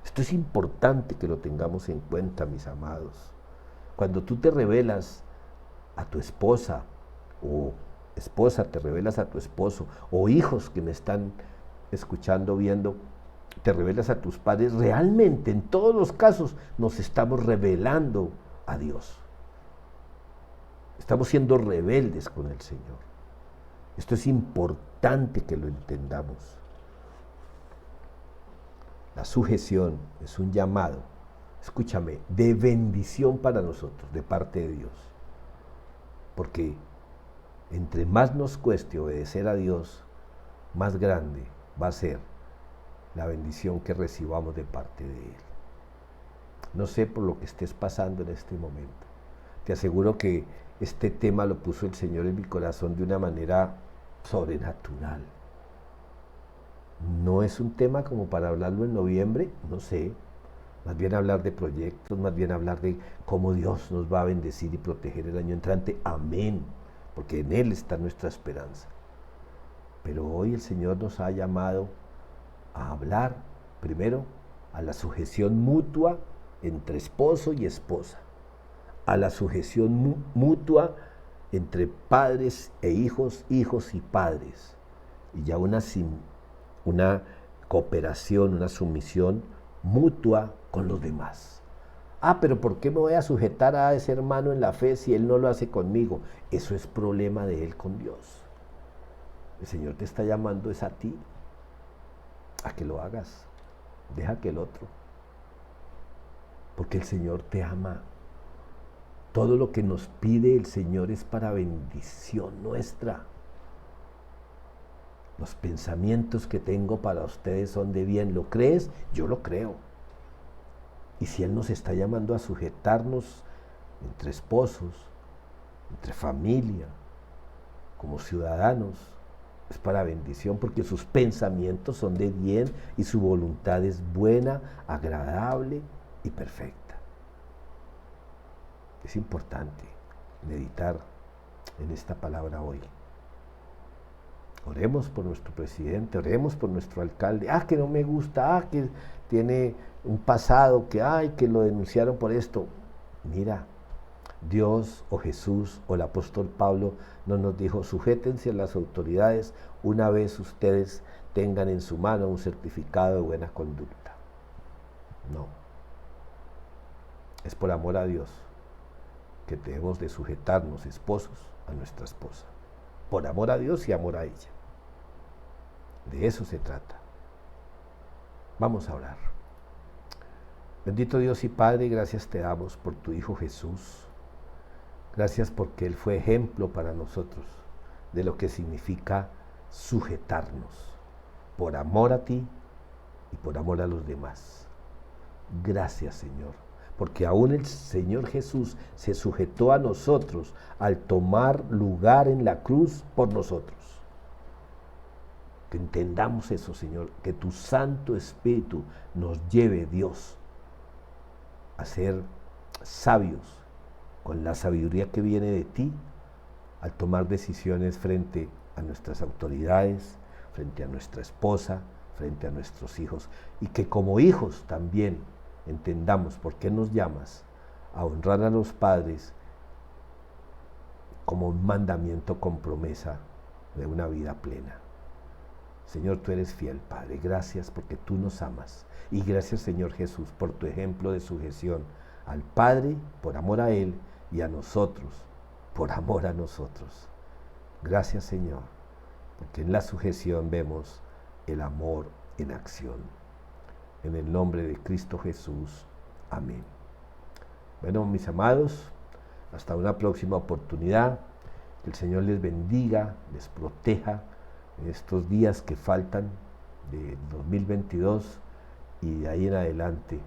Esto es importante que lo tengamos en cuenta, mis amados. Cuando tú te revelas a tu esposa, o esposa te revelas a tu esposo, o hijos que me están escuchando, viendo, te revelas a tus padres, realmente en todos los casos nos estamos revelando a Dios. Estamos siendo rebeldes con el Señor. Esto es importante que lo entendamos. La sujeción es un llamado, escúchame, de bendición para nosotros, de parte de Dios. Porque entre más nos cueste obedecer a Dios, más grande va a ser la bendición que recibamos de parte de Él. No sé por lo que estés pasando en este momento. Te aseguro que este tema lo puso el Señor en mi corazón de una manera sobrenatural. No es un tema como para hablarlo en noviembre, no sé. Más bien hablar de proyectos, más bien hablar de cómo Dios nos va a bendecir y proteger el año entrante. Amén, porque en Él está nuestra esperanza. Pero hoy el Señor nos ha llamado a hablar, primero, a la sujeción mutua entre esposo y esposa, a la sujeción mutua entre padres e hijos, hijos y padres, y ya una cooperación, una sumisión mutua con los demás. Pero ¿por qué me voy a sujetar a ese hermano en la fe si él no lo hace conmigo? Eso es problema de él con Dios. El Señor te está llamando es a ti, a que lo hagas. Deja que el otro. Porque el Señor te ama. Todo lo que nos pide el Señor es para bendición nuestra. Los pensamientos que tengo para ustedes son de bien. ¿Lo crees? Yo lo creo. Y si Él nos está llamando a sujetarnos entre esposos, entre familia, como ciudadanos, es para bendición, porque sus pensamientos son de bien y su voluntad es buena, agradable y perfecta. Es importante meditar en esta palabra hoy. Oremos por nuestro presidente, oremos por nuestro alcalde. Que no me gusta, que tiene un pasado, que lo denunciaron por esto. Mira, Dios o Jesús o el apóstol Pablo nos dijo: sujétense a las autoridades una vez ustedes tengan en su mano un certificado de buena conducta. No. Es por amor a Dios que debemos de sujetarnos, esposos, a nuestra esposa. Por amor a Dios y amor a ella. De eso se trata. Vamos a orar. Bendito Dios y Padre, gracias te damos por tu Hijo Jesús. Gracias porque Él fue ejemplo para nosotros de lo que significa sujetarnos por amor a ti y por amor a los demás. Gracias, Señor, porque aún el Señor Jesús se sujetó a nosotros al tomar lugar en la cruz por nosotros. Que entendamos eso, Señor, que tu Santo Espíritu nos lleve, Dios, a ser sabios con la sabiduría que viene de ti al tomar decisiones frente a nuestras autoridades, frente a nuestra esposa, frente a nuestros hijos, y que como hijos también entendamos por qué nos llamas a honrar a los padres como un mandamiento con promesa de una vida plena. Señor, tú eres fiel, Padre. Gracias porque tú nos amas. Y gracias, Señor Jesús, por tu ejemplo de sujeción al Padre, por amor a Él, y a nosotros, por amor a nosotros. Gracias, Señor, porque en la sujeción vemos el amor en acción. En el nombre de Cristo Jesús. Amén. Bueno, mis amados, hasta una próxima oportunidad. Que el Señor les bendiga, les proteja en estos días que faltan de 2022 y de ahí en adelante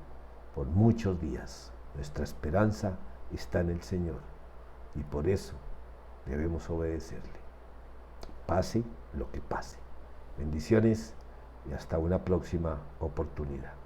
por muchos días. Nuestra esperanza está en el Señor y por eso debemos obedecerle. Pase lo que pase. Bendiciones y hasta una próxima oportunidad.